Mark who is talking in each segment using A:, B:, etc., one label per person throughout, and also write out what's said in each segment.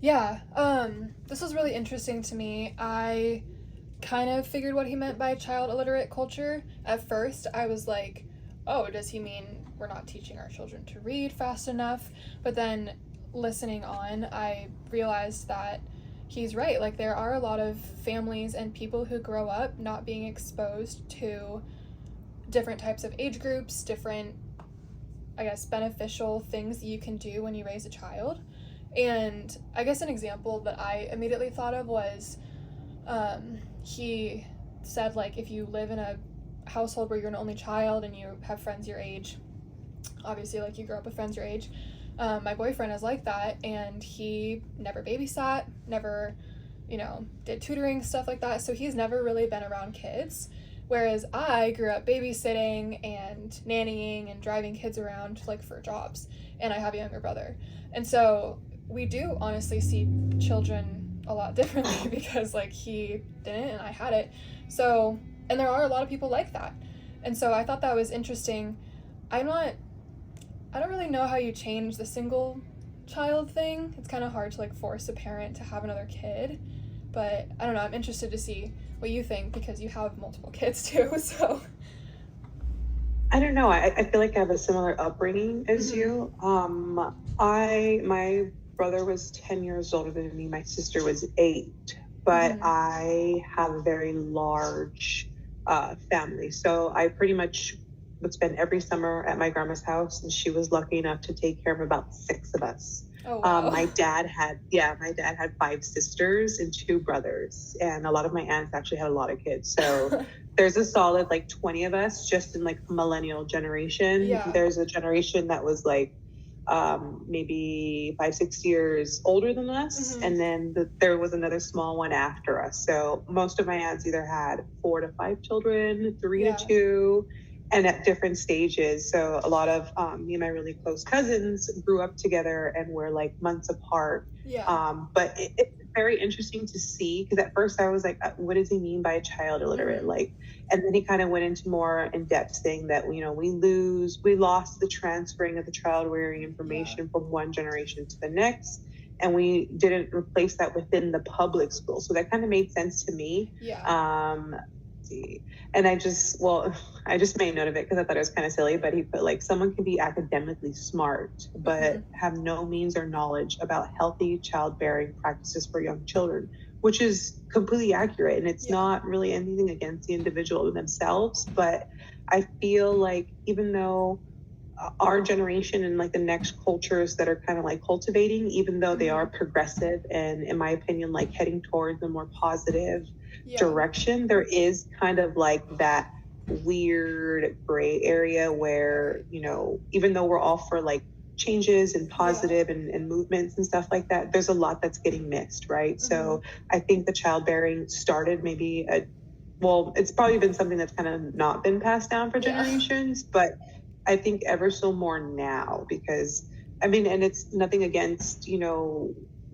A: Yeah, this was really interesting to me. I kind of figured what he meant by child illiterate culture. At first, I was like, oh, does he mean we're not teaching our children to read fast enough? But then listening on, I realized that he's right. Like, there are a lot of families and people who grow up not being exposed to different types of age groups, different, I guess, beneficial things that you can do when you raise a child. And I guess an example that I immediately thought of was he said, like, if you live in a household where you're an only child and you have friends your age, obviously, like, you grow up with friends your age. My boyfriend is like that, and he never babysat, never, did tutoring, stuff like that. So he's never really been around kids. Whereas I grew up babysitting and nannying and driving kids around, like, for jobs. And I have a younger brother. And so we do honestly see children a lot differently because, like, he didn't and I had it. So, and there are a lot of people like that. And so I thought that was interesting. I'm not, I don't really know how you change the single child thing. It's kind of hard to, like, force a parent to have another kid. But I don't know, I'm interested to see what you think because you have multiple kids too, so.
B: I don't know. I feel like I have a similar upbringing as
A: Mm-hmm.
B: you. My brother was 10 years older than me. My sister was 8, but
A: Mm-hmm.
B: I have a very large family. So I pretty much would spend every summer at my grandma's house, and she was lucky enough to take care of about 6 of us.
A: Oh, wow.
B: My dad had 5 sisters and 2 brothers, and a lot of my aunts actually had a lot of kids. So there's a solid like 20 of us just in like millennial generation.
A: Yeah.
B: There's a generation that was like maybe 5, 6 years older than us.
A: Mm-hmm.
B: And then there was another small one after us. So most of my aunts either had 4 to 5 children, three to
A: Yeah.
B: two, and at different stages. So a lot of me and my really close cousins grew up together and were like months apart.
A: Yeah.
B: But it's very interesting to see because at first I was like, what does he mean by a child illiterate?
A: Mm-hmm.
B: Like, and then he kind of went into more in depth saying that, we lost the transferring of the child rearing
A: Yeah.
B: information from one generation to the next. And we didn't replace that within the public school. So that kind of made sense to me.
A: Yeah.
B: See. And I just made note of it because I thought it was kind of silly, but he put like someone can be academically smart,
A: Mm-hmm.
B: but have no means or knowledge about healthy childbearing practices for young children, which is completely accurate. And it's
A: Yeah.
B: not really anything against the individual themselves, but I feel like even though our generation and like the next cultures that are kind of like cultivating, even though they are
A: Mm-hmm.
B: progressive and in my opinion like heading towards a more positive
A: Yeah.
B: direction, there is kind of like that weird gray area where, even though we're all for like changes and
A: Yeah.
B: positive and movements and stuff like that, there's a lot that's getting missed, right?
A: Mm-hmm.
B: So I think the childbearing started maybe it's probably been something that's kind of not been passed down for
A: Yeah.
B: generations, but I think ever so more now because I mean, and it's nothing against,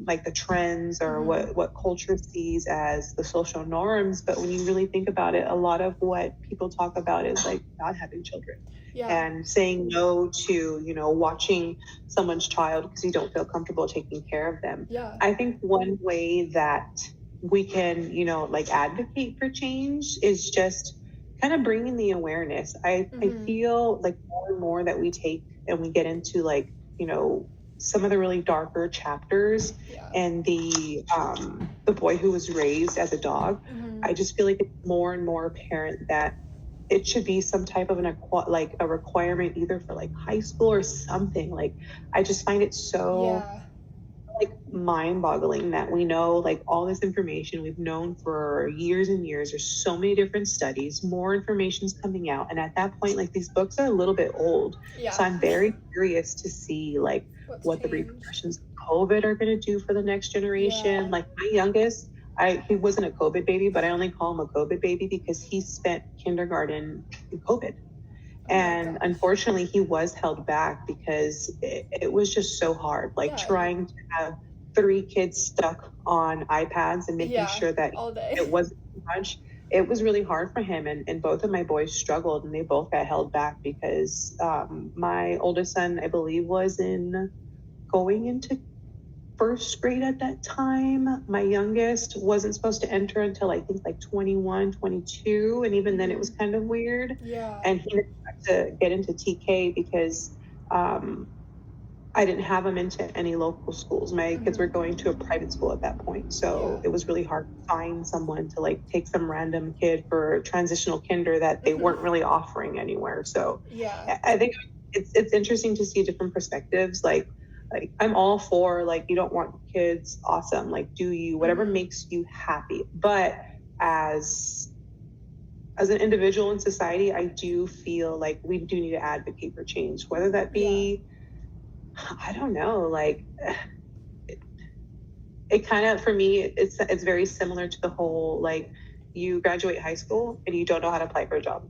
B: like the trends or
A: Mm-hmm.
B: what culture sees as the social norms. But when you really think about it, a lot of what people talk about is like not having children
A: Yeah.
B: and saying no to, watching someone's child because you don't feel comfortable taking care of them.
A: Yeah.
B: I think one way that we can, like advocate for change is just kind of bringing the awareness. I
A: Mm-hmm.
B: feel like more and more that we take and we get into like, some of the really darker chapters
A: Yeah.
B: and the boy who was raised as a dog.
A: Mm-hmm.
B: I just feel like it's more and more apparent that it should be some type of like a requirement either for like high school or something. Like I just find it so
A: Yeah.
B: like mind boggling that we know like all this information we've known for years and years. There's so many different studies, more information's coming out. And at that point, like these books are a little bit old.
A: Yeah.
B: So I'm very curious to see like
A: What's
B: what the
A: changed?
B: repercussions of COVID are going to do for the next
A: Yeah.
B: generation. Like my youngest, he wasn't a COVID baby, but I only call him a COVID baby because he spent kindergarten in COVID.
A: Oh my
B: And
A: gosh.
B: unfortunately, he was held back because it was just so hard, like
A: Yeah.
B: trying to have 3 kids stuck on iPads and making
A: Yeah.
B: sure that
A: All day.
B: it wasn't too much. It was really hard for him. And both of my boys struggled and they both got held back because my oldest son, I believe, was in going into first grade at that time. My youngest wasn't supposed to enter until I think like 21, 22. And even then it was kind of weird.
A: Yeah.
B: And he didn't have to get into TK because I didn't have him into any local schools. My kids were going to a private school at that point. So it was really hard to find someone to like take some random kid for transitional kinder that they weren't really offering anywhere. So I think it's interesting to see different perspectives. Like I'm all for like, you don't want kids, awesome. Like do you, whatever makes you happy. But as an individual in society, I do feel like we do need to advocate for change, whether that be, I don't know, like it kind of, for me, it's very similar to the whole, like you graduate high school and you don't know how to apply for a job.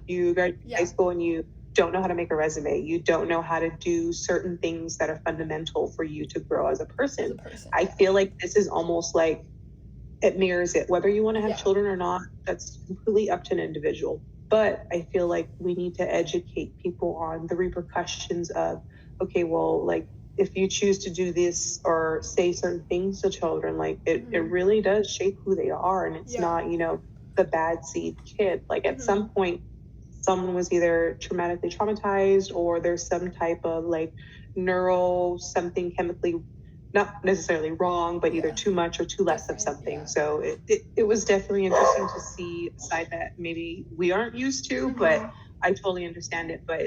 B: You graduate high school and you don't know how to make a resume. You don't know how to do certain things that are fundamental for you to grow as a person. I feel like this is almost like it mirrors it, whether you want to have children or not, that's completely up to an individual. But I feel like we need to educate people on the repercussions of, okay, well, like if you choose to do this or say certain things to children, like it really does shape who they are. And it's not, you know, the bad seed kid. Like at some point, someone was either traumatically traumatized or there's some type of like neuro something chemically, not necessarily wrong, but either too much or too less of something. So it was definitely interesting to see a side that maybe we aren't used to, but I totally understand it. But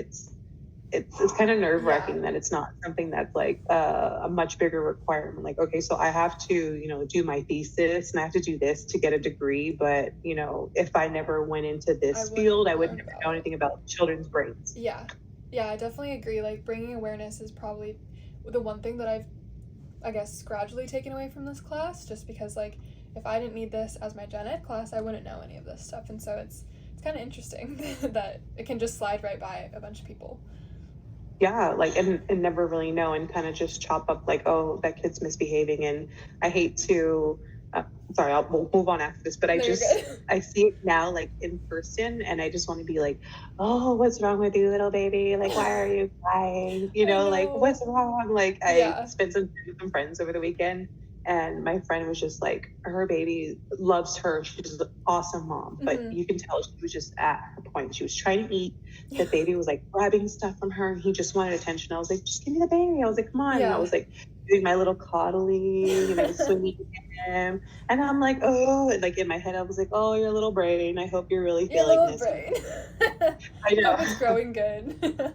B: it's kind of nerve-wracking that it's not something that's like a much bigger requirement. Like, okay, so I have to, you know, do my thesis and I have to do this to get a degree. But, you know, if I never went into this field, I would never know anything about children's brains.
A: Yeah, I definitely agree. Like bringing awareness is probably the one thing that I've, I guess, gradually taken away from this class, just because like if I didn't need this as my gen ed class, I wouldn't know any of this stuff. And so it's kind of interesting that it can just slide right by a bunch of people.
B: Yeah, like and never really know and kind of just chop up like, oh, that kid's misbehaving. And I hate to sorry, we'll move on after this, but I see it now like in person and I just want to be like, oh, what's wrong with you, little baby? Like, why are you crying? You know, like what's wrong? Like I spent some time with some friends over the weekend and my friend was just like, her baby loves her. She's an awesome mom, but you can tell she was just at her point. She was trying to eat. The baby was like grabbing stuff from her and he just wanted attention. I was like, just give me the baby. I was like, come on. And I was like doing my little coddling, you know, swinging him. And I'm like, oh, and like in my head, I was like, oh, your little brain. I hope you're really feeling this.
A: Brain.
B: I know.
A: Hope it's growing good.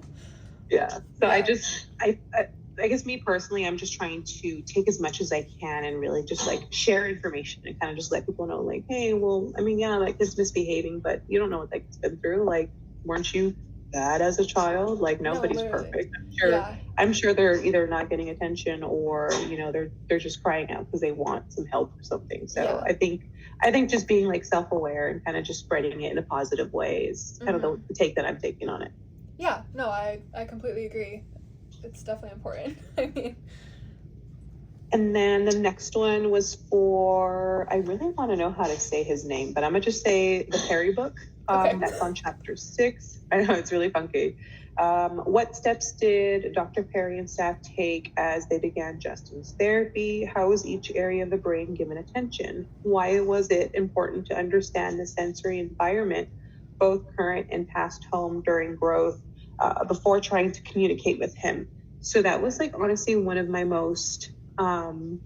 B: So I guess me personally, I'm just trying to take as much as I can and really just like share information and kind of just let people know like, hey, well, I mean, yeah, that kid's misbehaving, but you don't know what that kid's been through. Like, weren't you bad as a child? Like nobody's perfect. I'm sure they're either not getting attention or, you know, they're just crying out because they want some help or something. So I think just being like self-aware and kind of just spreading it in a positive way is kind of the take that I'm taking on it.
A: Yeah, no, I completely agree. It's definitely important. I mean,
B: and then the next one was for, I really want to know how to say his name, but I'm gonna just say the Perry book. That's on chapter 6. I know it's really funky. What steps did Dr. Perry and staff take as they began Justin's therapy? How was each area of the brain given attention? Why was it important to understand the sensory environment, both current and past home during growth, before trying to communicate with him? So that was like honestly one of my most, or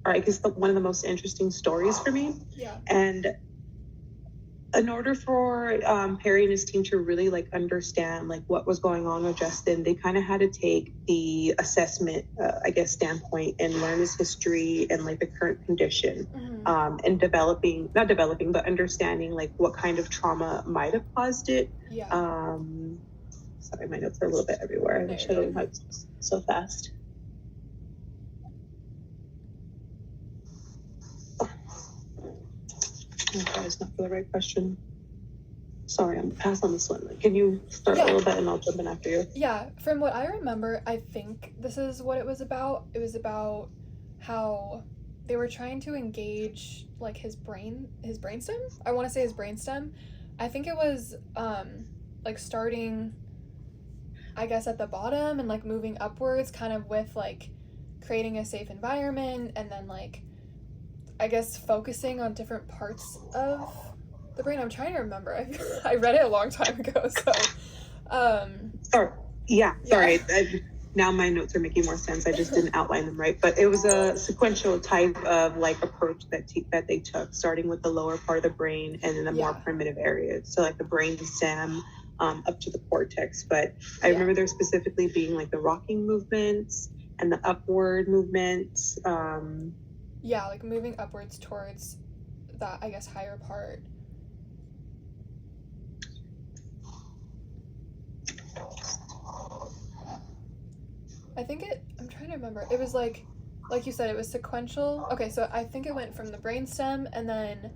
B: I guess one of the most interesting stories for me. And in order for Perry and his team to really like understand like what was going on with Justin, they kind of had to take the assessment, I guess, standpoint and learn his history and like the current condition, and not developing, but understanding like what kind of trauma might have caused it. Sorry, my notes are a little bit everywhere. I wish I didn't type so fast. Okay, it's not for the right question. Sorry, I'm pass on this one. Can you start a little bit and I'll jump in after you?
A: Yeah, from what I remember, I think this is what it was about. It was about how they were trying to engage like his brainstem. I want to say his brainstem. I think it was like starting, I guess, at the bottom and like moving upwards kind of with like creating a safe environment, and then like I guess focusing on different parts of the brain. I'm trying to remember. I read it a long time ago, so
B: Sorry. Yeah,
A: yeah.
B: sorry. Now my notes are making more sense. I just didn't outline them right. But it was a sequential type of like approach that they took, starting with the lower part of the brain and then the more
A: Yeah.
B: primitive areas. So like the brain stem up to the cortex. But I
A: Yeah.
B: remember there specifically being like the rocking movements and the upward movements.
A: Yeah, like moving upwards towards that, I guess, higher part. I'm trying to remember. It was like you said, it was sequential. Okay, so I think it went from the brainstem and then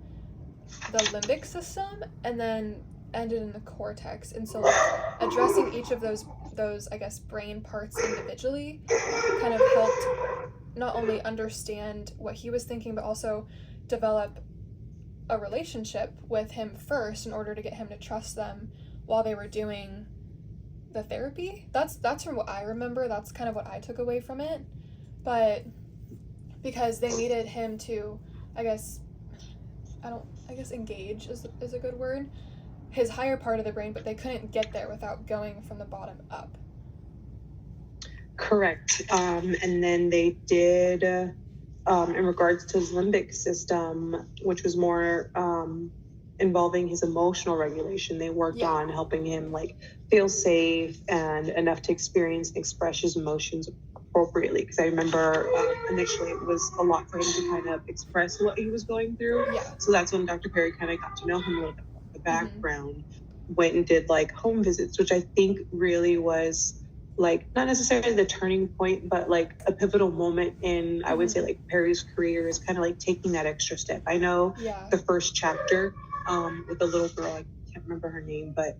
A: the limbic system and then ended in the cortex. And so like addressing each of those I guess brain parts individually kind of helped not only understand what he was thinking but also develop a relationship with him first in order to get him to trust them while they were doing the therapy. That's from what I remember. That's kind of what I took away from it. But because they needed him to, I guess, engage is a good word, his higher part of the brain, but they couldn't get there without going from the bottom up.
B: Correct. And then they did, in regards to his limbic system, which was more involving his emotional regulation, they worked on helping him like feel safe and enough to experience and express his emotions appropriately. Because I remember initially it was a lot for him to kind of express what he was going through.
A: Yeah.
B: So that's when Dr. Perry kind of got to know him a little bit more, the background, went and did like home visits, which I think really was like not necessarily the turning point, but like a pivotal moment in, I would say, like Perry's career is kind of like taking that extra step. I know the first chapter with the little girl, I can't remember her name, but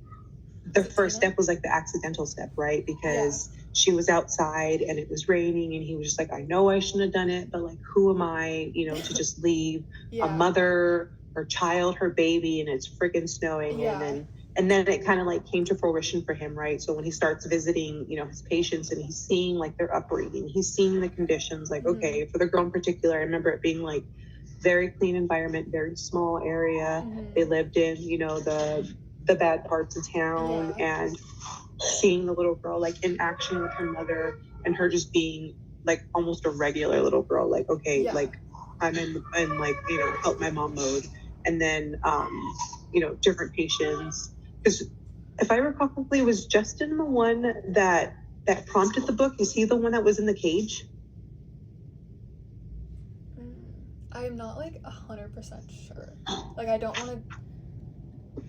B: the first step was like the accidental step, right? Because she was outside and it was raining and he was just like, I know I shouldn't have done it, but like, who am I, you know, to just leave a mother, her child, her baby, and it's freaking snowing. And then it kind of like came to fruition for him, right? So when he starts visiting, you know, his patients and he's seeing like their upbringing, he's seeing the conditions, like, okay, for the girl in particular, I remember it being like very clean environment, very small area. They lived in, you know, the bad parts of town, and seeing the little girl like in action with her mother and her just being like almost a regular little girl, like, okay, like I'm in like, you know, help my mom mode. And then you know, different patients, because if I recall correctly, was Justin the one that prompted the book? Is he the one that was in the cage?
A: I am not like 100% sure. Like I don't want to.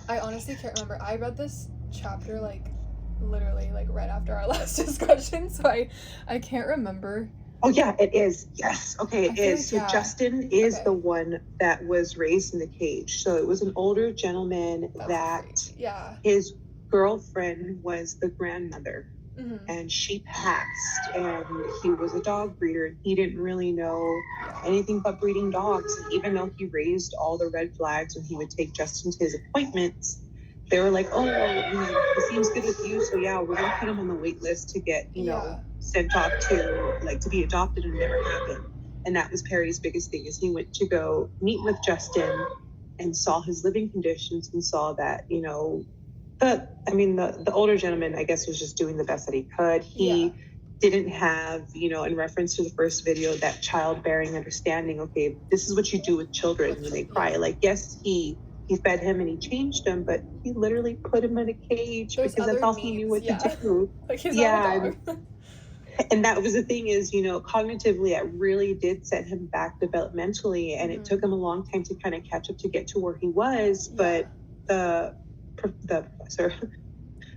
A: I honestly can't remember. I read this chapter like literally like right after our last discussion, so I can't remember.
B: Oh yeah, it is. Yes. Okay, it is. Like, so Justin is the one that was raised in the cage. So it was an older gentleman his girlfriend was the grandmother. And she passed, and he was a dog breeder, and he didn't really know anything but breeding dogs. And even though he raised all the red flags when he would take Justin to his appointments, they were like, oh, you know, he seems good with you, so yeah, we're gonna put him on the wait list to get, you know, sent off to like to be adopted, and it never happened. And that was Perry's biggest thing, is he went to go meet with Justin and saw his living conditions and saw that, you know, the older gentleman, I guess, was just doing the best that he could. He didn't have, you know, in reference to the first video, that childbearing understanding. Okay, this is what you do with children when they cry. Like, yes, he fed him and he changed him, but he literally put him in a cage because that's all he knew what to do.
A: Like he's not a dog.
B: And that was the thing, is, you know, cognitively, it really did set him back developmentally, and it took him a long time to kind of catch up to get to where he was. But the professor,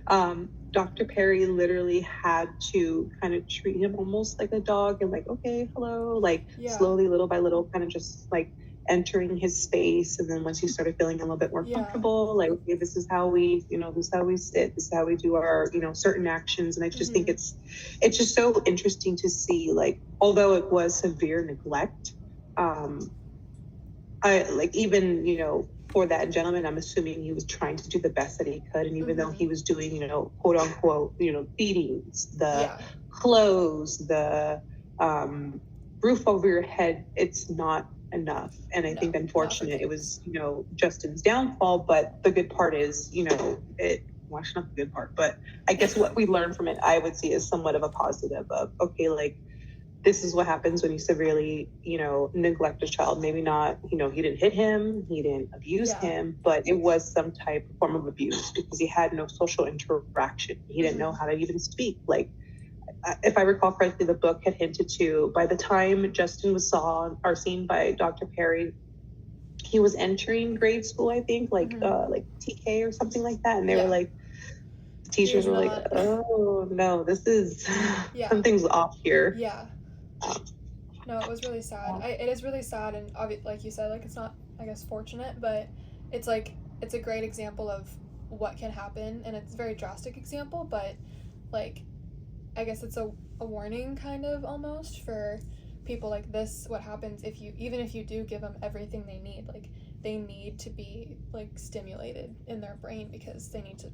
B: Dr. Perry literally had to kind of treat him almost like a dog, and like, okay, hello, like slowly, little by little, kind of just like entering his space. And then once he started feeling a little bit more comfortable, like, okay, this is how we, you know, this is how we sit, this is how we do our, you know, certain actions. And I just think it's just so interesting to see, like, although it was severe neglect, I like, even, you know, for that gentleman, I'm assuming he was trying to do the best that he could. And even though he was doing, you know, quote unquote, you know, feedings, the clothes, the roof over your head, it's not enough. And I think unfortunate it was, you know, Justin's downfall, but the good part is, you know, well, actually not the good part, but I guess what we learned from it, I would see as somewhat of a positive of, okay, like, this is what happens when you severely, you know, neglect a child. Maybe not, you know, he didn't hit him, he didn't abuse him, but it was some type of form of abuse because he had no social interaction. He didn't know how to even speak. Like, if I recall correctly, the book had hinted to, by the time Justin was seen by Dr. Perry, he was entering grade school, I think, like TK or something like that. And they were like, the teachers were like, oh no, this is something's off here.
A: Yeah. No, it was really sad. It is really sad, and like you said, like, it's not, I guess, fortunate, but it's like, it's a great example of what can happen, and it's a very drastic example, but like, I guess it's a warning kind of almost for people like this. What happens if you, even if you do give them everything they need, like, they need to be like stimulated in their brain because they need to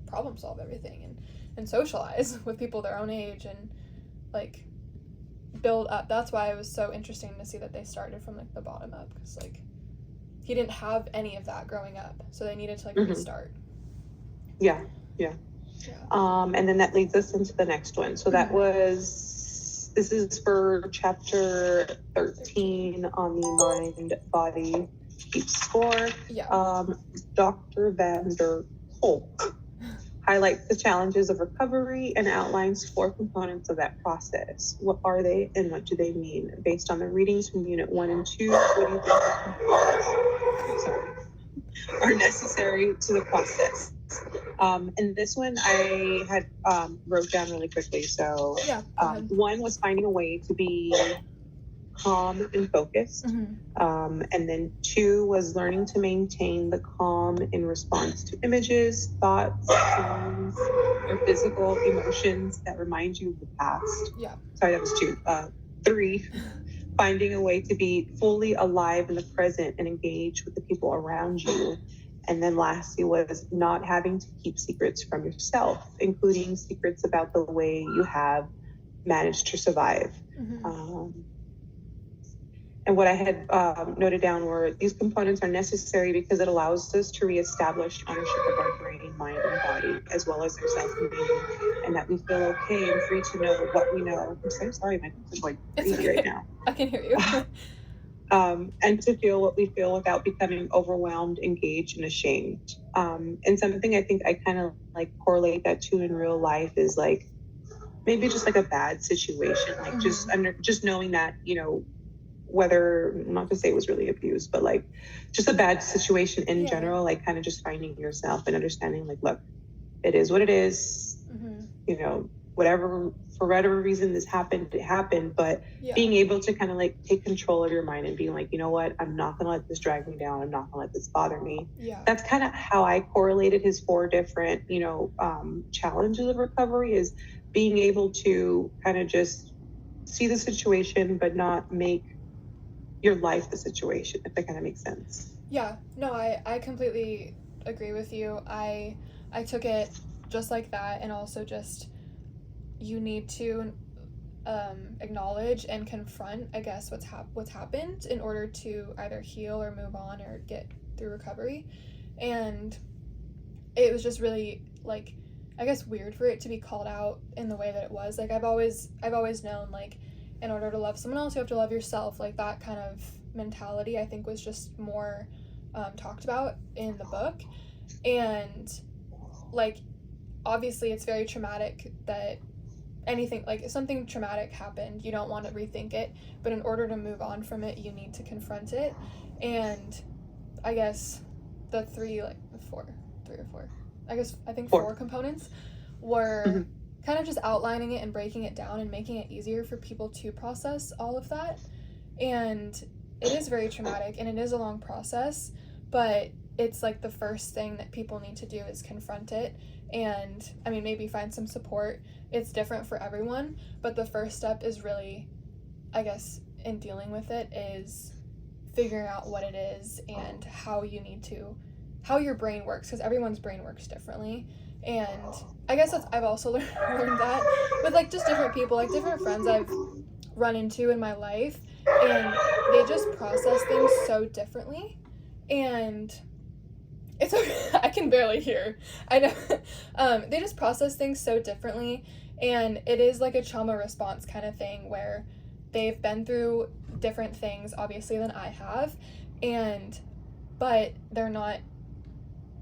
A: problem solve everything and socialize with people their own age and like build up. That's why it was so interesting to see that they started from like the bottom up, because like he didn't have any of that growing up, so they needed to like restart.
B: Yeah. And then that leads us into the next one. So that was, this is for chapter 13 on the mind body keep score. Dr. Van der Kolk highlights the challenges of recovery and outlines 4 components of that process. What are they and what do they mean? Based on the readings from Unit 1 and 2, what do you think are necessary to the process? And this one I had wrote down really quickly. So 1 was finding a way to be calm and focused. And then 2 was learning to maintain the calm in response to images, thoughts, feelings, or physical emotions that remind you of the past. Sorry, that was 2. 3, finding a way to be fully alive in the present and engage with the people around you. And then lastly was not having to keep secrets from yourself, including secrets about the way you have managed to survive. And what I had noted down were these components are necessary because it allows us to reestablish ownership of our brain, mind, and body, as well as our self-meaning, and that we feel okay and free to know what we know. I'm so sorry, my voice is like crazy right now.
A: I can hear you.
B: And to feel what we feel without becoming overwhelmed, engaged, and ashamed. And something I think I kind of like correlate that to in real life is like maybe just like a bad situation, like just knowing that, you know, whether, not to say it was really abuse, but like just a bad situation in general, like kind of just finding yourself and understanding like, look, it is what it is, you know, whatever, for whatever reason this happened, it happened, but being able to kind of like take control of your mind and being like, you know what, I'm not gonna let this drag me down, I'm not gonna let this bother me. That's kind of how I correlated his 4 different, you know, challenges of recovery, is being able to kind of just see the situation but not make your life the situation, if that kind of makes sense.
A: No, I completely agree with you. I took it just like that, and also just, you need to acknowledge and confront, I guess, what's happened in order to either heal or move on or get through recovery. And it was just really like, I guess, weird for it to be called out in the way that it was. Like, I've always known, like, in order to love someone else, you have to love yourself. Like, that kind of mentality, I think, was just more talked about in the book. And, like, obviously it's very traumatic that anything, like, if something traumatic happened, you don't want to rethink it. But in order to move on from it, you need to confront it. And I guess the 3 or 4, I think 4 components were kind of just outlining it and breaking it down and making it easier for people to process all of that. And it is very traumatic and it is a long process, but it's like the first thing that people need to do is confront it. And I mean, maybe find some support. It's different for everyone, but the first step is really, I guess, in dealing with it, is figuring out what it is and how your brain works, because everyone's brain works differently. And I guess I've also learned that with like just different people, like different friends I've run into in my life, and they just process things so differently, and it's okay. I can barely hear. I know. They just process things so differently, and it is like a trauma response kind of thing where they've been through different things, obviously, than I have, but they're not,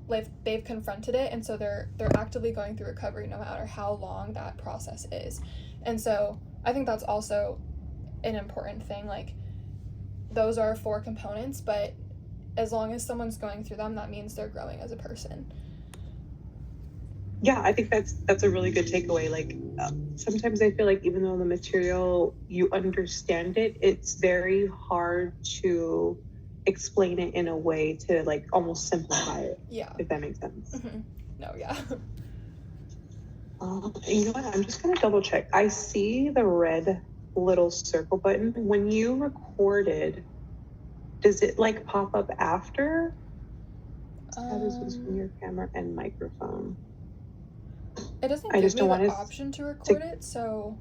A: like, they've confronted it, and so they're actively going through recovery no matter how long that process is. And so I think that's also an important thing. Like, those are 4 components, but as long as someone's going through them, that means they're growing as a person.
B: Yeah, I think that's a really good takeaway. Like, sometimes I feel like even though the material, you understand it, it's very hard to explain it in a way to, like, almost simplify it.
A: Yeah.
B: If that makes sense.
A: Mm-hmm. No, yeah.
B: You know what? I'm just gonna double check. I see the red little circle button. When you recorded, does it like pop up after? Status was from your camera and microphone.
A: It doesn't give me the option to record it, so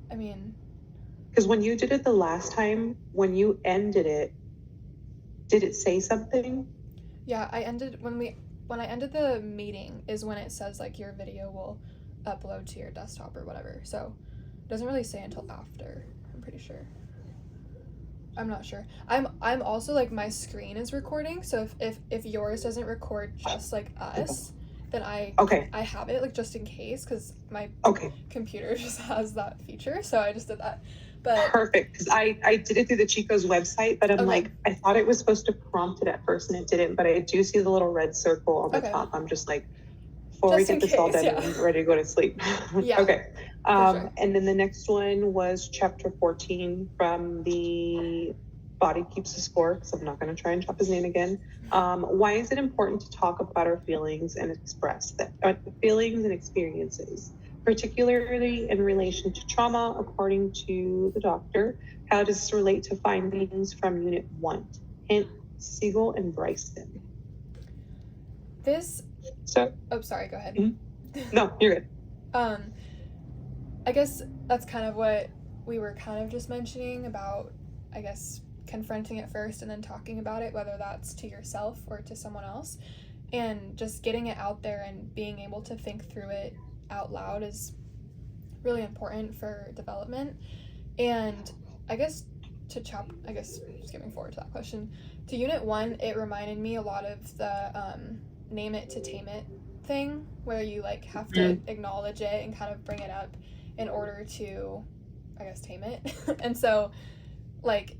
A: I mean,
B: because when you did it the last time, when you ended it, did it say something?
A: Yeah, I ended when I ended the meeting is when it says like your video will upload to your desktop or whatever. So it doesn't really say until after, I'm pretty sure. I'm not sure. I'm also like my screen is recording, so if yours doesn't record just like us, then I have it like just in case, because my computer just has that feature, so I just did that. But
B: perfect, because I did it through the Chico's website, but I'm like, I thought it was supposed to prompt it at first and it didn't, but I do see the little red circle on the top. I'm just like, before we get this all done, I'm ready to go to sleep.
A: Yeah.
B: Okay.
A: Sure.
B: And then the next one was chapter 14 from the Body Keeps the Score, because I'm not going to try and chop his name again. Why is it important to talk about our feelings and express that feelings and experiences, particularly in relation to trauma, according to the doctor? How does this relate to findings from Unit 1? Hint, Siegel and Bryson.
A: Sorry, go ahead.
B: Mm-hmm. No, you're good.
A: I guess that's kind of what we were kind of just mentioning about, I guess, confronting it first and then talking about it, whether that's to yourself or to someone else, and just getting it out there and being able to think through it out loud is really important for development. And I guess skipping forward to that question, to Unit 1, it reminded me a lot of the name it to tame it thing, where you like have to acknowledge it and kind of bring it up in order to, I guess, tame it. And so like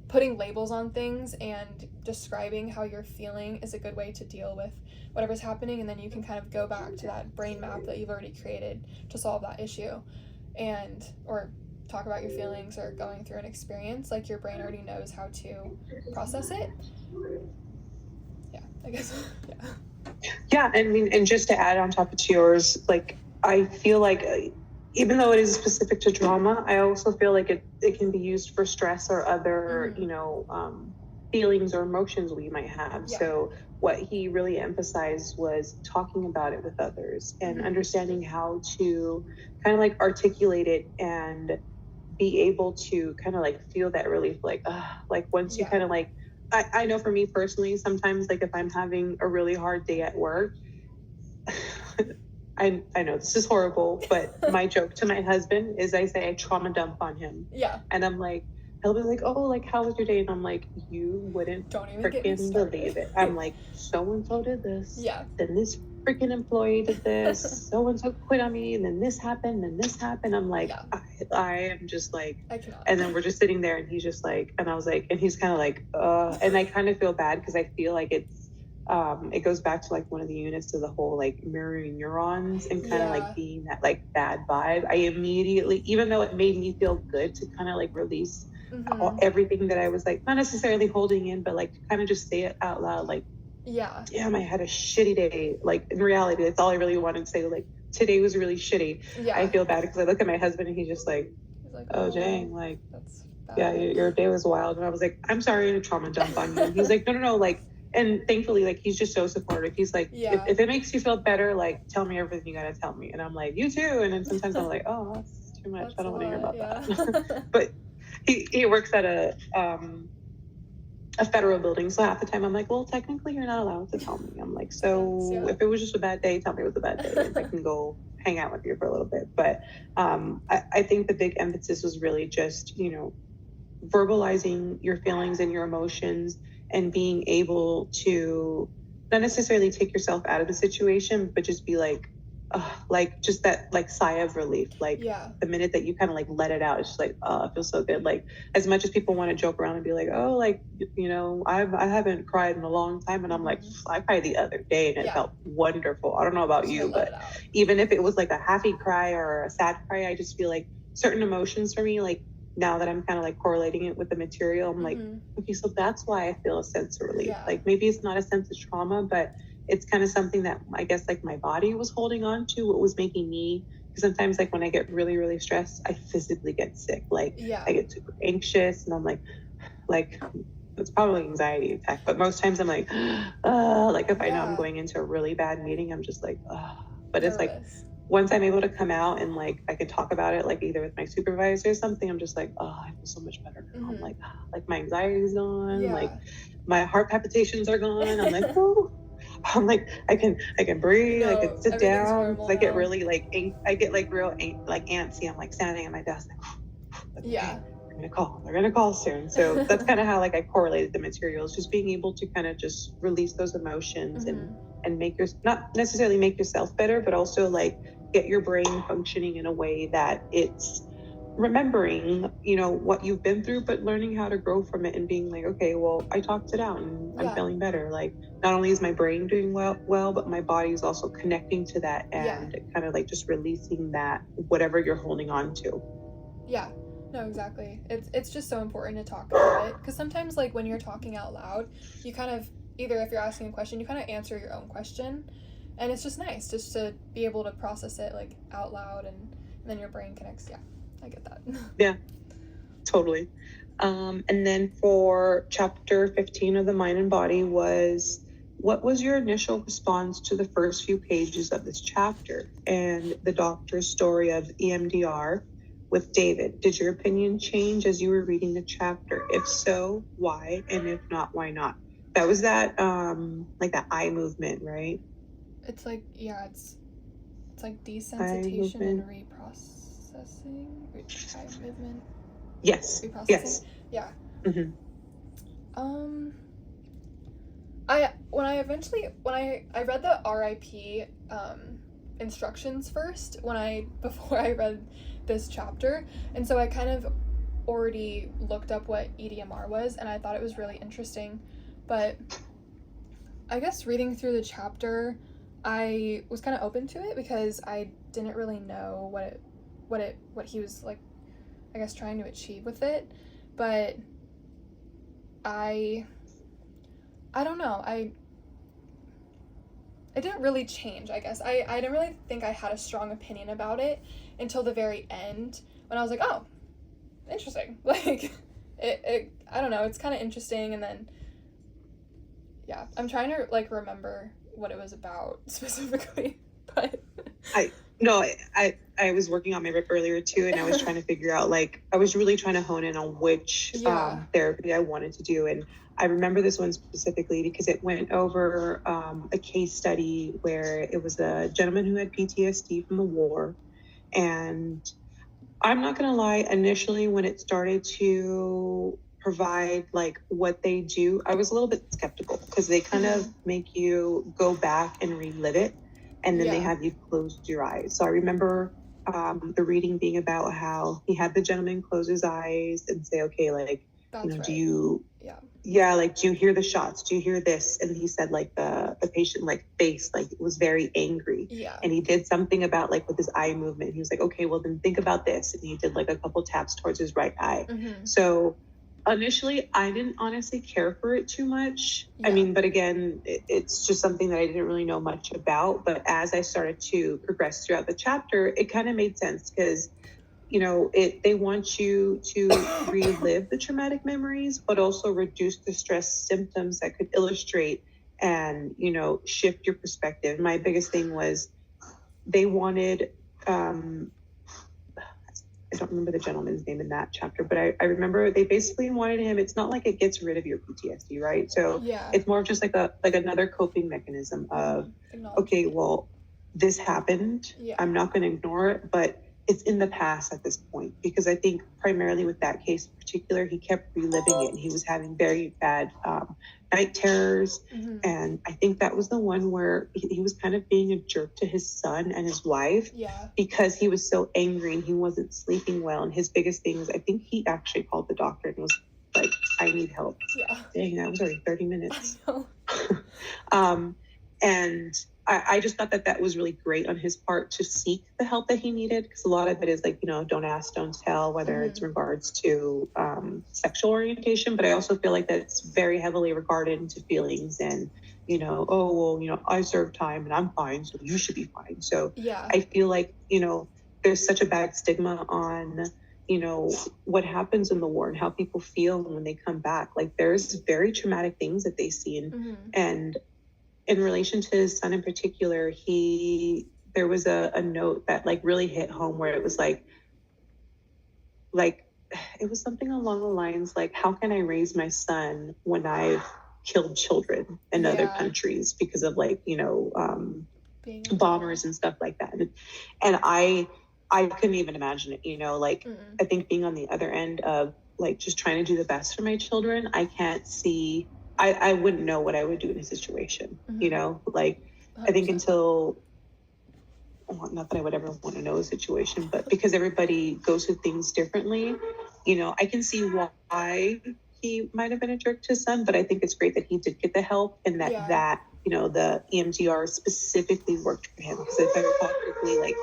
A: putting labels on things and describing how you're feeling is a good way to deal with whatever's happening, and then you can kind of go back to that brain map that you've already created to solve that issue, or talk about your feelings or going through an experience. Like, your brain already knows how to process it. Yeah, I guess.
B: Yeah, I mean, and just to add on top of yours, like, I feel like even though it is specific to trauma, I also feel like it can be used for stress or other, feelings or emotions we might have. Yeah. So what he really emphasized was talking about it with others and understanding how to kind of like articulate it and be able to kind of like feel that relief, like once you kind of like, I know for me personally, sometimes like if I'm having a really hard day at work, I know this is horrible, but my joke to my husband is I say I trauma dump on him.
A: Yeah.
B: And I'm like, he'll be like, oh, like, how was your day? And I'm like, you wouldn't freaking believe it. I'm like, so-and-so did this.
A: Yeah.
B: Then this freaking employee did this. So-and-so quit on me. And then this happened. And this happened. I'm like, I am just like,
A: I cannot.
B: And then we're just sitting there and he's just like, and I was like, and he's kind of like, and I kind of feel bad because I feel like it goes back to like one of the units of the whole like mirroring neurons and kind of like being that like bad vibe. I immediately, even though it made me feel good to kind of like release everything that I was like not necessarily holding in, but like kind of just say it out loud, like, damn, I had a shitty day. Like, in reality, that's all I really wanted to say. Like, today was really shitty. I feel bad because I look at my husband and he's like, oh dang, like, that's bad. Your day was wild. And I was like, I'm sorry to trauma dump on you. He's like, no, like, and thankfully, like, he's just so supportive. He's like, if it makes you feel better, like, tell me everything you gotta tell me. And I'm like, you too. And then sometimes I'm like, oh, that's too much. I don't want to hear about that. he works at a federal building. So half the time I'm like, well, technically you're not allowed to tell me. I'm like, so if it was just a bad day, tell me it was a bad day and I can go hang out with you for a little bit. But I think the big emphasis was really just, verbalizing your feelings and your emotions and being able to not necessarily take yourself out of the situation, but just be like just that like sigh of relief. Like the minute that you kind of like let it out, it's just like, oh, it feels so good. Like as much as people want to joke around and be like, oh, like, I haven't cried in a long time. And I'm like, I cried the other day and it felt wonderful. I don't know about you, but even if it was like a happy cry or a sad cry, I just feel like certain emotions for me, like now that I'm kind of like correlating it with the material, I'm like, okay, so that's why I feel a sense of relief. Like maybe it's not a sense of trauma, but it's kind of something that I guess like my body was holding on to, what was making me, because sometimes like when I get really, really stressed, I physically get sick. Like I get super anxious and I'm like it's probably anxiety attack, but most times I'm like if I know I'm going into a really bad meeting, I'm just like, but it's like, once I'm able to come out and like I could talk about it, like either with my supervisor or something, I'm just like, oh, I feel so much better. I'm like my anxiety is gone, like my heart palpitations are gone. I'm like, oh, I'm like, I can breathe, I can sit down. I get really like I get like real like antsy. I'm like standing at my desk, like, okay, they're gonna call soon. So that's kind of how like I correlated the materials, just being able to kind of just release those emotions and make not necessarily make yourself better, but also like get your brain functioning in a way that it's remembering, what you've been through, but learning how to grow from it and being like, okay, well, I talked it out and I'm feeling better. Like not only is my brain doing well, but my body is also connecting to that and kind of like just releasing that, whatever you're holding on to.
A: Yeah. No, exactly. It's just so important to talk about it, because sometimes like when you're talking out loud, you kind of either if you're asking a question, you kind of answer your own question, and it's just nice just to be able to process it like out loud, and then your brain connects. Yeah, I get that.
B: Yeah, totally. And then for chapter 15 of the mind and body what was your initial response to the first few pages of this chapter and the doctor's story of EMDR with David? Did your opinion change as you were reading the chapter? If so, why? And if not, why not? That was that like that eye movement, right?
A: It's like, it's like desensitization and reprocessing. Eye movement.
B: Yes.
A: Reprocessing.
B: Yes.
A: Yeah.
B: Mm-hmm.
A: When I read the RIP instructions first before I read this chapter, and so I kind of already looked up what EDMR was, and I thought it was really interesting, but I guess reading through the chapter, I was kind of open to it because I didn't really know what he was like, I guess, trying to achieve with it, but I don't know. It didn't really change, I guess. I didn't really think I had a strong opinion about it until the very end when I was like, oh, interesting. Like, I don't know. It's kind of interesting. And then, yeah, I'm trying to, like, remember what it was about specifically. But
B: I was working on my rip earlier too, and I was trying to figure out, like, I was really trying to hone in on which therapy I wanted to do. And I remember this one specifically because it went over a case study where it was a gentleman who had PTSD from the war. And I'm not going to lie, initially when it started to provide like what they do, I was a little bit skeptical because they kind of make you go back and relive it. And then they have you close your eyes. So I remember the reading being about how he had the gentleman close his eyes and say, okay, like, do you, like, do you hear the shots? Do you hear this? And he said like the patient like face, like was very angry. And he did something about like with his eye movement. He was like, okay, well then think about this. And he did like a couple taps towards his right eye. So initially, I didn't honestly care for it too much. I mean, but again, it's just something that I didn't really know much about. But as I started to progress throughout the chapter, it kind of made sense because, they want you to relive the traumatic memories, but also reduce the stress symptoms that could illustrate and, shift your perspective. My biggest thing was they wanted, I don't remember the gentleman's name in that chapter, but I remember they basically wanted him. It's not like it gets rid of your PTSD, right? So
A: Yeah.
B: it's more of just like another coping mechanism of, okay, well, this happened.
A: Yeah.
B: I'm not going to ignore it, but it's in the past at this point, because I think primarily with that case in particular, he kept reliving it, and he was having very bad night terrors. And I think that was the one where he was kind of being a jerk to his son and his wife, because he was so angry and he wasn't sleeping well. And his biggest thing was, I think he actually called the doctor and was like, I need help. Dang, that was already 30 minutes. And I just thought that was really great on his part to seek the help that he needed, because a lot of it is like, don't ask, don't tell, whether it's in regards to sexual orientation. But I also feel like that's very heavily regarded into feelings and, oh, well, I served time and I'm fine, so you should be fine. So I feel like, there's such a bad stigma on, what happens in the war and how people feel when they come back. Like, there's very traumatic things that they see. And in relation to his son in particular, there was a note that like really hit home, where it was like it was something along the lines like, how can I raise my son when I've killed children in other countries because of like, bombers and stuff like that. And I couldn't even imagine it, like I think being on the other end of like just trying to do the best for my children, I can't see, I wouldn't know what I would do in a situation, like 100%. I think until, not that I would ever want to know a situation, but because everybody goes through things differently, I can see why he might have been a jerk to his son, but I think it's great that he did get the help, and that the EMDR specifically worked for him, because if I recall correctly, like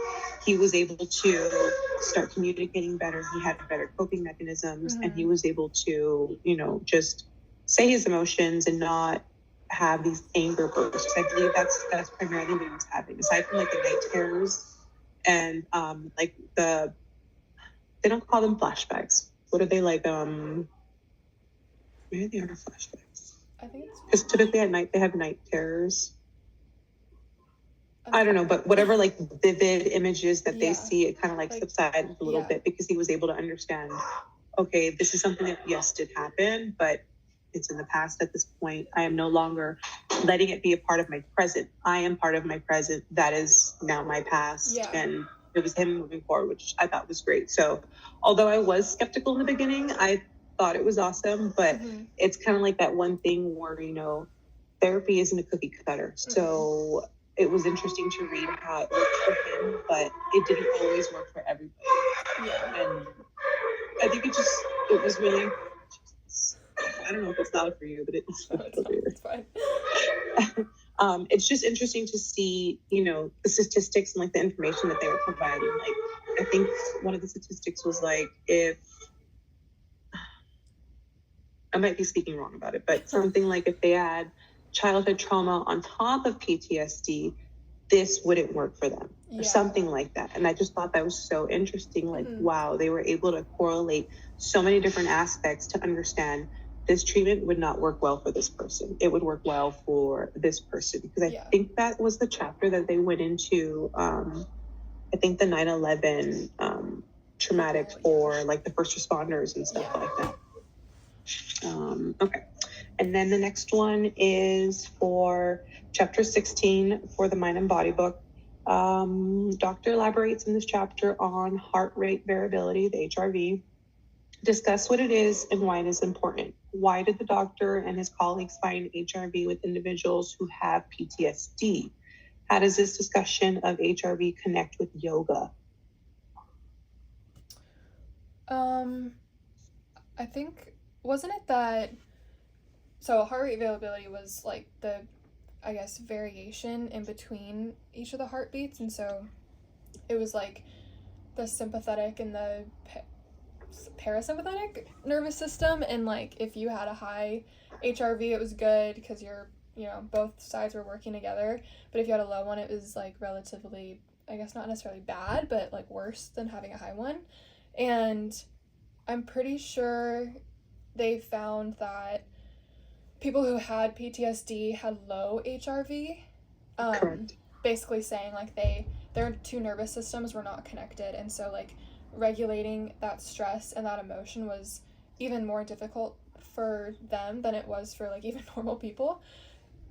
B: he was able to start communicating better, he had better coping mechanisms, and he was able to, just say his emotions and not have these anger bursts. I believe that's primarily what he was having, aside from like the night terrors and like they don't call them flashbacks. What are they like? Maybe they are flashbacks. I think it's because typically at night they have night terrors. I don't know, but whatever like vivid images that they see, it kind of like subsides a little bit, because he was able to understand, okay, this is something that yes did happen, but it's in the past at this point. I am no longer letting it be a part of my present. I am part of my present. That is now my past. And it was him moving forward, which I thought was great. So although I was skeptical in the beginning, I thought it was awesome, but it's kind of like that one thing where, therapy isn't a cookie cutter. So it was interesting to read how it worked for him, but it didn't always work for everybody. And I think it was really, I don't know if it's not for you, but it's fine. It's just interesting to see, the statistics and like the information that they were providing. Like, I think one of the statistics was like, if I might be speaking wrong about it, but something like if they had childhood trauma on top of PTSD, this wouldn't work for them, or something like that. And I just thought that was so interesting. Like, wow, they were able to correlate so many different aspects to understand this treatment would not work well for this person. It would work well for this person. Because I think that was the chapter that they went into, I think the 9/11 traumatic for like the first responders and stuff like that. Okay. And then the next one is for chapter 16 for the Mind and Body book. Doctor elaborates in this chapter on heart rate variability, the HRV. Discuss what it is and why it is important. Why did the doctor and his colleagues find HRV with individuals who have PTSD? How does this discussion of HRV connect with yoga?
A: I think, wasn't it that, so heart rate variability was like the, I guess, variation in between each of the heartbeats, and so it was like the sympathetic and the parasympathetic nervous system, and like if you had a high HRV, it was good because you're, both sides were working together, but if you had a low one, it was like relatively, I guess not necessarily bad, but like worse than having a high one. And I'm pretty sure they found that people who had PTSD had low HRV, basically saying like their two nervous systems were not connected, and so like regulating that stress and that emotion was even more difficult for them than it was for like even normal people,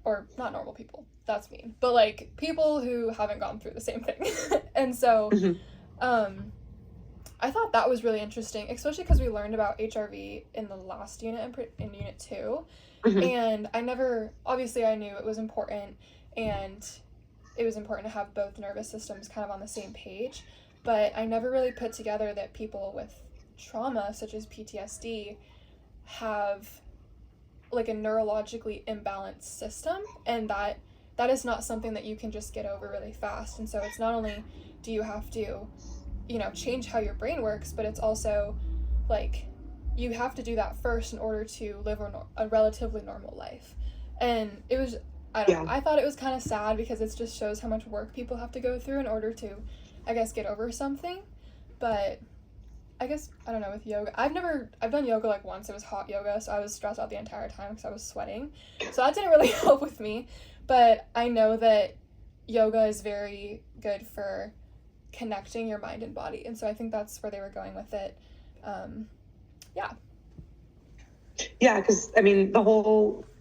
A: or not normal people, that's mean, but like people who haven't gone through the same thing. And so I thought that was really interesting, especially because we learned about HRV in the last unit, in unit 2. And obviously I knew it was important, and it was important to have both nervous systems kind of on the same page, but I never really put together that people with trauma, such as PTSD, have like a neurologically imbalanced system, and that is not something that you can just get over really fast. And so it's not only do you have to, change how your brain works, but it's also like you have to do that first in order to live a relatively normal life. And it was, I thought it was kind of sad because it just shows how much work people have to go through in order to, I guess, get over something. But I guess, I don't know, with yoga, I've done yoga like once. It was hot yoga, so I was stressed out the entire time because I was sweating. So that didn't really help with me. But I know that yoga is very good for connecting your mind and body. And so I think that's where they were going with it.
B: Yeah, because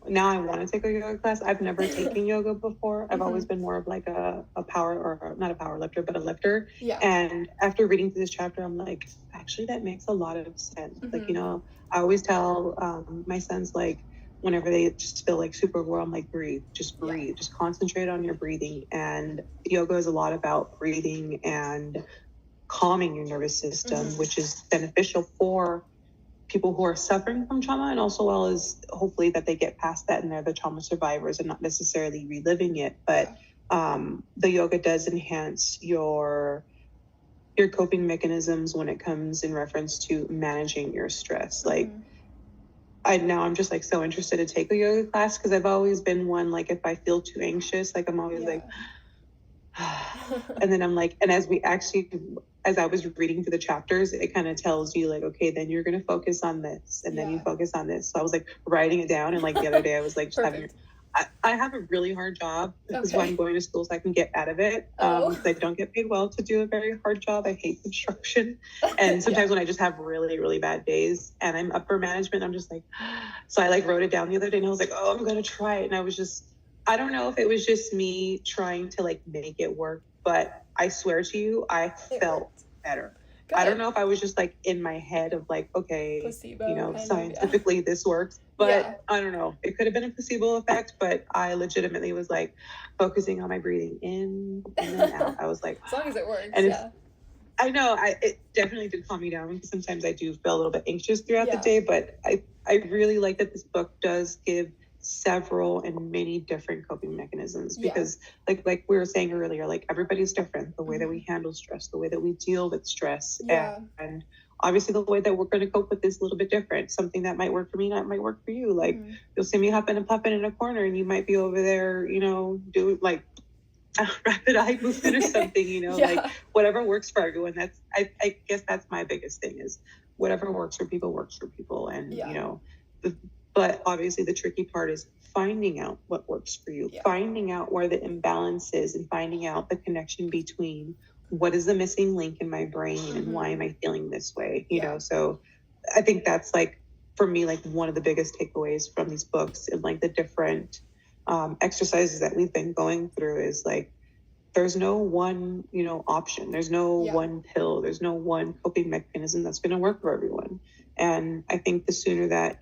B: now I want to take a yoga class. I've never taken yoga before. I've always been more of like a power, or not a power lifter, but a lifter.
A: Yeah.
B: And after reading through this chapter, I'm like, actually, that makes a lot of sense. Like, I always tell my sons, like, whenever they just feel like super overwhelmed, like, breathe, just concentrate on your breathing. And yoga is a lot about breathing and calming your nervous system, which is beneficial for people who are suffering from trauma, and also well as hopefully that they get past that and they're the trauma survivors and not necessarily reliving it. But the yoga does enhance your coping mechanisms when it comes in reference to managing your stress. Like I'm just like so interested to take a yoga class, because I've always been one, like, if I feel too anxious, like I'm always like and then I'm like, and as I was reading through the chapters, it kind of tells you like, okay, then you're going to focus on this, and then you focus on this. So I was like writing it down, and like the other day I was like, I have a really hard job. This is why I'm going to school, so I can get out of it. I don't get paid well to do a very hard job. I hate construction. And sometimes when I just have really, really bad days and I'm upper management, I'm just like, so I like wrote it down the other day, and I was like, oh, I'm going to try it. And I was just, I don't know if it was just me trying to like make it work, but I swear to you, I felt better. Good. I don't know if I was just like in my head of like, okay, placebo, scientifically this works, but I don't know. It could have been a placebo effect, but I legitimately was like focusing on my breathing in and then out. I was like,
A: as long as it works.
B: I know it definitely did calm me down, because sometimes I do feel a little bit anxious throughout the day, but I really like that this book does give several and many different coping mechanisms, because like we were saying earlier, like everybody's different, the way that we handle stress, the way that we deal with stress, and obviously the way that we're going to cope with is a little bit different. Something that might work for me might work for you. Like you'll see me huffing and puffing in a corner, and you might be over there, doing like a rapid eye movement or something, like whatever works for everyone. That's I guess that's my biggest thing, is whatever works for people. And but obviously the tricky part is finding out what works for you, finding out where the imbalance is, and finding out the connection between what is the missing link in my brain and why am I feeling this way, you know? So I think that's like, for me, like one of the biggest takeaways from these books, and like the different exercises that we've been going through, is like, there's no one, option. There's no one pill. There's no one coping mechanism that's going to work for everyone. And I think the sooner that,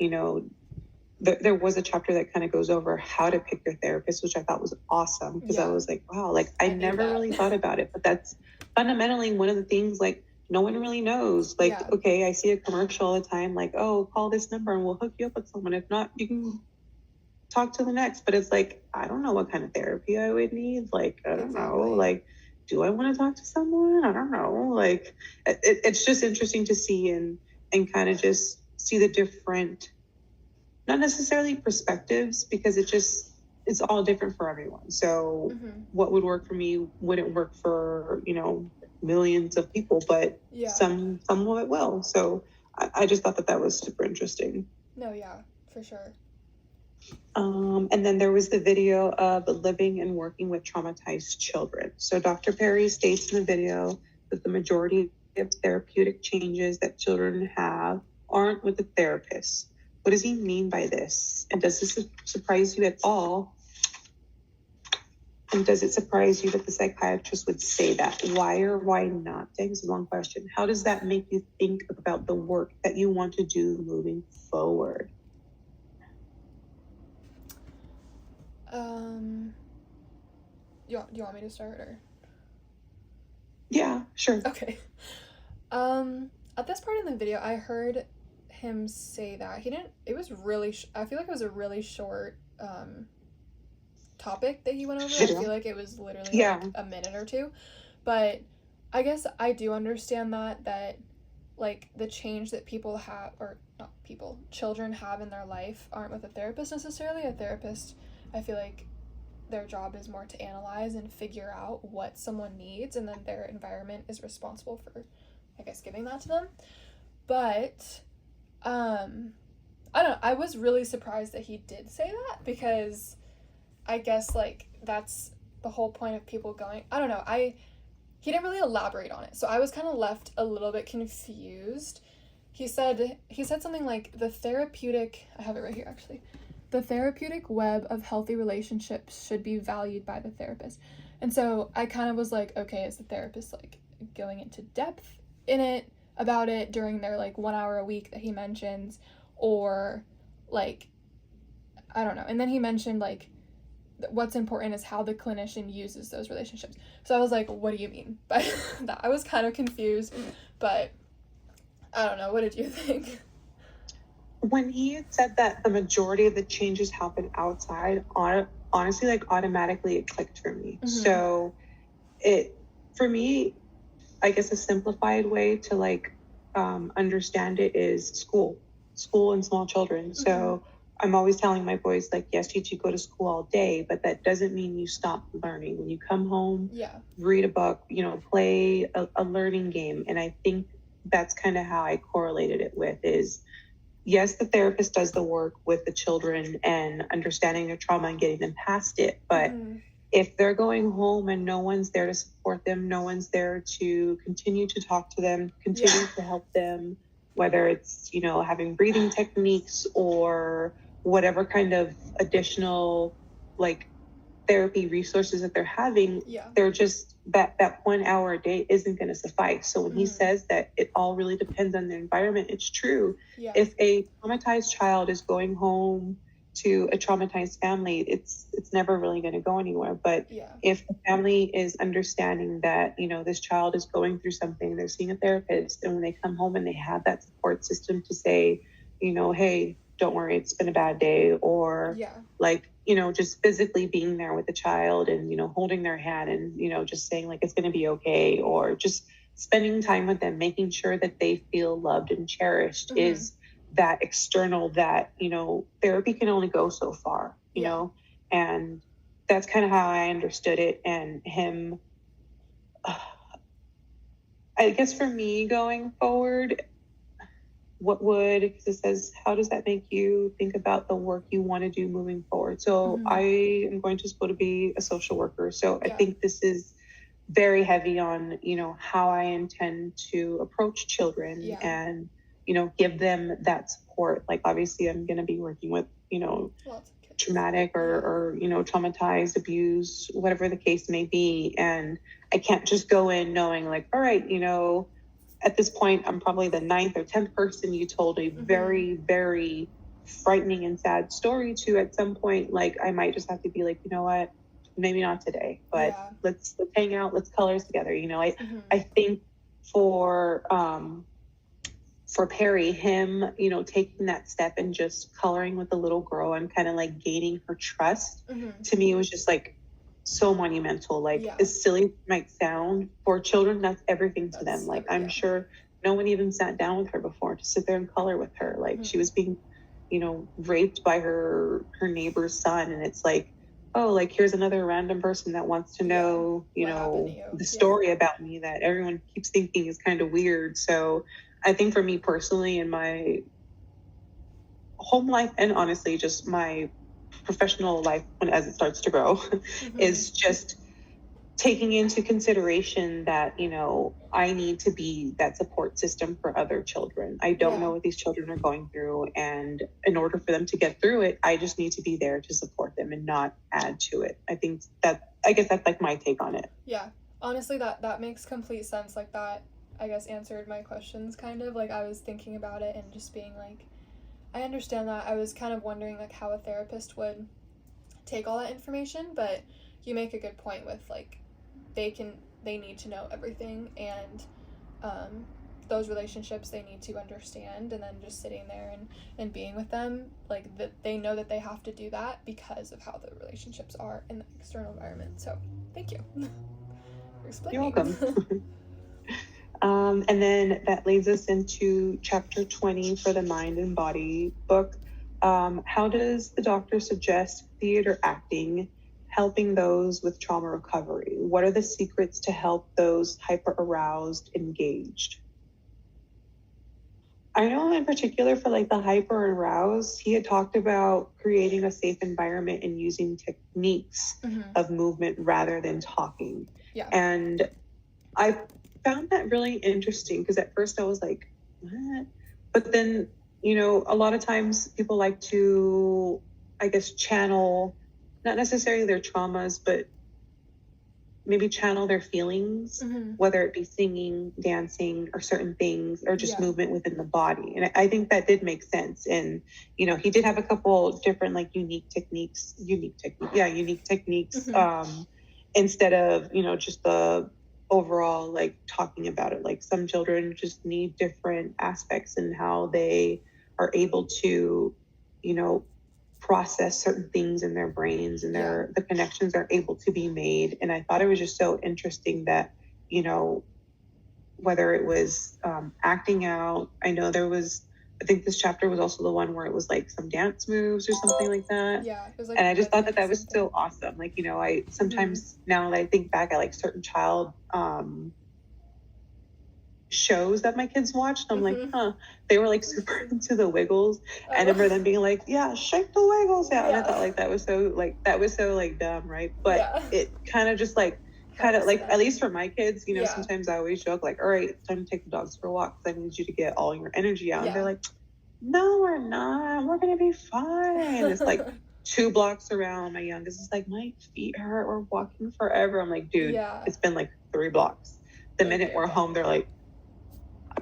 B: there was a chapter that kind of goes over how to pick your therapist, which I thought was awesome, because I was like, wow, like I never really thought about it, but that's fundamentally one of the things, like no one really knows. Like, okay, I see a commercial all the time, like, oh, call this number and we'll hook you up with someone. If not, you can talk to the next. But it's like, I don't know what kind of therapy I would need. Like, I don't know, like, do I want to talk to someone? I don't know. Like, it's just interesting to see and kind of just see the different, not necessarily perspectives, because it's all different for everyone. So what would work for me wouldn't work for, millions of people, but some of it will. So I just thought that was super interesting.
A: No, yeah, for sure.
B: And then there was the video of living and working with traumatized children. So Dr. Perry states in the video that the majority therapeutic changes that children have aren't with the therapist. What does he mean by this? And does this surprise you at all? And does it surprise you that the psychiatrist would say that? Why or why not? Thanks, a long question. How does that make you think about the work that you want to do moving forward?
A: You want me to start or?
B: Yeah, sure.
A: Okay. At this part in the video, I heard him say that he didn't. It was really. I feel like it was a really short topic that he went over. I feel like it was literally like a minute or two, but I guess I do understand that like the change that people have, or not people, children have in their life aren't with a therapist necessarily. A therapist, I feel like their job is more to analyze and figure out what someone needs, and then their environment is responsible for, I guess, giving that to them. But I don't know, I was really surprised that he did say that, because I guess like that's the whole point of people going, I don't know, he didn't really elaborate on it, so I was kind of left a little bit confused. He said something like the therapeutic, I have it right here actually, the therapeutic web of healthy relationships should be valued by the therapist. And so I kind of was like, okay, is the therapist like going into depth in it about it during their like 1 hour a week that he mentions, or like, I don't know. And then he mentioned like what's important is how the clinician uses those relationships. So I was like, what do you mean by that? I was kind of confused, but I don't know. What did you think?
B: When he had said that the majority of the changes happen outside, honestly, like automatically it clicked for me. Mm-hmm. So for me, I guess a simplified way to like understand it is school and small children. Mm-hmm. So I'm always telling my boys, like, yes, you go to school all day, but that doesn't mean you stop learning. When you come home, read a book, play a learning game. And I think that's kind of how I correlated it with is, yes, the therapist does the work with the children and understanding their trauma and getting them past it. But if they're going home and no one's there to support them, no one's there to continue to talk to them, continue to help them, whether it's, having breathing techniques or whatever kind of additional like therapy resources that they're having, they're just that 1 hour a day isn't going to suffice. So when he says that it all really depends on the environment, it's true. If a traumatized child is going home to a traumatized family, it's never really going to go anywhere. But if the family is understanding that, this child is going through something, they're seeing a therapist, and when they come home and they have that support system to say, hey, don't worry, it's been a bad day, or like, just physically being there with the child and, holding their hand and, just saying like, it's going to be okay, or just spending time with them, making sure that they feel loved and cherished is that external that, therapy can only go so far, you know, and that's kind of how I understood it. And him, I guess for me going forward, because it says, how does that make you think about the work you want to do moving forward? So I am going to school to be a social worker. So I think this is very heavy on, how I intend to approach children and, give them that support. Like, obviously I'm going to be working with, traumatic or, traumatized, abused, whatever the case may be. And I can't just go in knowing like, all right, at this point, I'm probably the 9th or 10th person you told a very, very frightening and sad story to. At some point, like, I might just have to be like, you know what, maybe not today, but let's hang out, let's colors together. I think for Perry, him, taking that step and just coloring with the little girl and kind of like gaining her trust, to me, it was just like so monumental. Like, as silly as it might sound, for children, that's everything to them. Like, I'm sure no one even sat down with her before to sit there and color with her. Like, she was being, raped by her neighbor's son. And it's like, oh, like, here's another random person that wants to know, the story about me that everyone keeps thinking is kind of weird. So I think for me personally, in my home life, and honestly, just my professional life, as it starts to grow, is just taking into consideration that, you know, I need to be that support system for other children. I don't know
A: Yeah.
B: what these children are going through, and in order for them to get through it, I just need to be there to support them and not add to it. I think that, I guess that's like my take on it.
A: Yeah. Honestly, that makes complete sense. Like that, I guess, answered my questions kind of. Like I was thinking about it and just being like, I understand that. I was kind of wondering like how a therapist would take all that information, but you make a good point with like they need to know everything, and um, those relationships they need to understand, and then just sitting there and being with them, like that they know that they have to do that because of how the relationships are in the external environment. So thank you for
B: You're
A: explaining.
B: welcome. And then that leads us into chapter 20 for the mind and body book. How does the doctor suggest theater acting helping those with trauma recovery? What are the secrets to help those hyper aroused engaged? I know in particular for like the hyper aroused, he had talked about creating a safe environment and using techniques of movement rather than talking.
A: Yeah.
B: And I found that really interesting because at first I was like, what? But then, you know, a lot of times people like to, I guess, channel not necessarily their traumas, but maybe channel their feelings, whether it be singing, dancing, or certain things, or just movement within the body. And I think that did make sense. And, you know, he did have a couple different like unique techniques, instead of, you know, just the overall like talking about it. Like some children just need different aspects in how they are able to, you know, process certain things in their brains, and the connections are able to be made. And I thought it was just so interesting that, you know, whether it was acting out, I know there was, I think this chapter was also the one where it was like some dance moves or something like that.
A: Yeah, it was like,
B: and I just thought that was so awesome. Like, you know, I sometimes now that I think back at like certain child shows that my kids watched, I'm like, they were like super into the wiggles. I remember them being like, yeah, shake the wiggles out. And I thought like that was so like dumb, right? But it kind of just like at least for my kids, you know, sometimes I always joke like, all right, time to take the dogs for a walk because I need you to get all your energy out. And they're like, no, we're not, we're gonna be fine. It's like 2 blocks around. My youngest is like, my feet hurt, we're walking forever. I'm like, dude, it's been like 3 blocks. The minute we're home, they're like,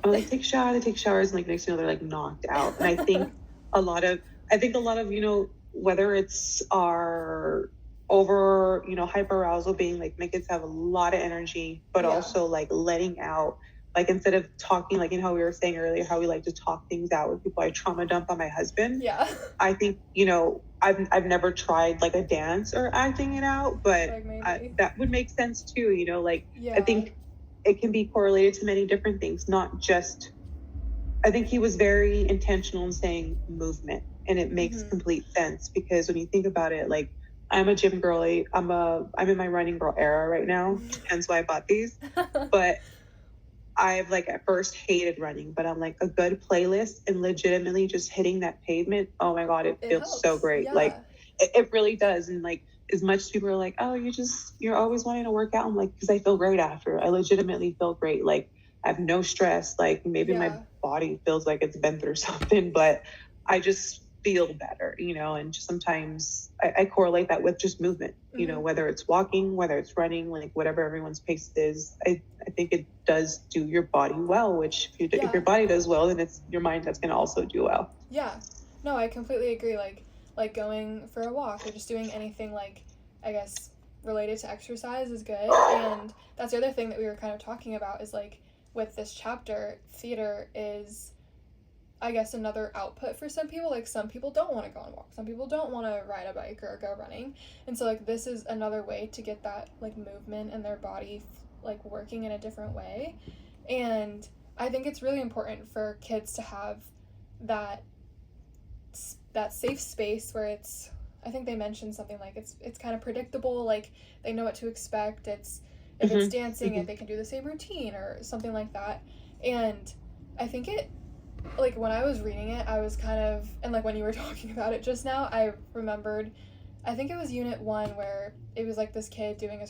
B: I'm like, take showers, and like next thing you know, they're like knocked out. And I think a lot of, you know, whether it's our over, you know, hyper arousal being like my kids have a lot of energy, but also like letting out, like instead of talking, like, you know how we were saying earlier, how we like to talk things out with people. I trauma dump on my husband. I think, you know, I've never tried like a dance or acting it out, but that would make sense too, you know, like I think it can be correlated to many different things, not just, I think he was very intentional in saying movement, and it makes complete sense because when you think about it, like I'm a gym girly, I'm in my running girl era right now, hence why I bought these. But I've like at first hated running, but I'm like a good playlist and legitimately just hitting that pavement. Oh my God, it feels helps. So great. Yeah. Like it really does. And like, as much as people are like, oh, you're always wanting to work out. I'm like, because I feel great after. I legitimately feel great. Like I have no stress. Like maybe my body feels like it's been through something, but I just feel better, you know. And just sometimes I correlate that with just movement, you know, whether it's walking, whether it's running, like whatever everyone's pace is. I think it does do your body well, which if your body does well, then it's your mind that's going to also do well.
A: Yeah. No, I completely agree. Like going for a walk or just doing anything like, I guess, related to exercise is good. And that's the other thing that we were kind of talking about is like with this chapter, theater is, I guess, another output for some people. Like some people don't want to go on a walk. Some people don't want to ride a bike or go running. And so like this is another way to get that like movement in their body like working in a different way. And I think it's really important for kids to have that safe space where it's, I think they mentioned something like it's kind of predictable, like they know what to expect. It's if it's dancing, if they can do the same routine or something like that. And I think it, like when I was reading it, I was kind of, and like when you were talking about it just now, I remembered, I think it was unit 1 where it was like this kid doing his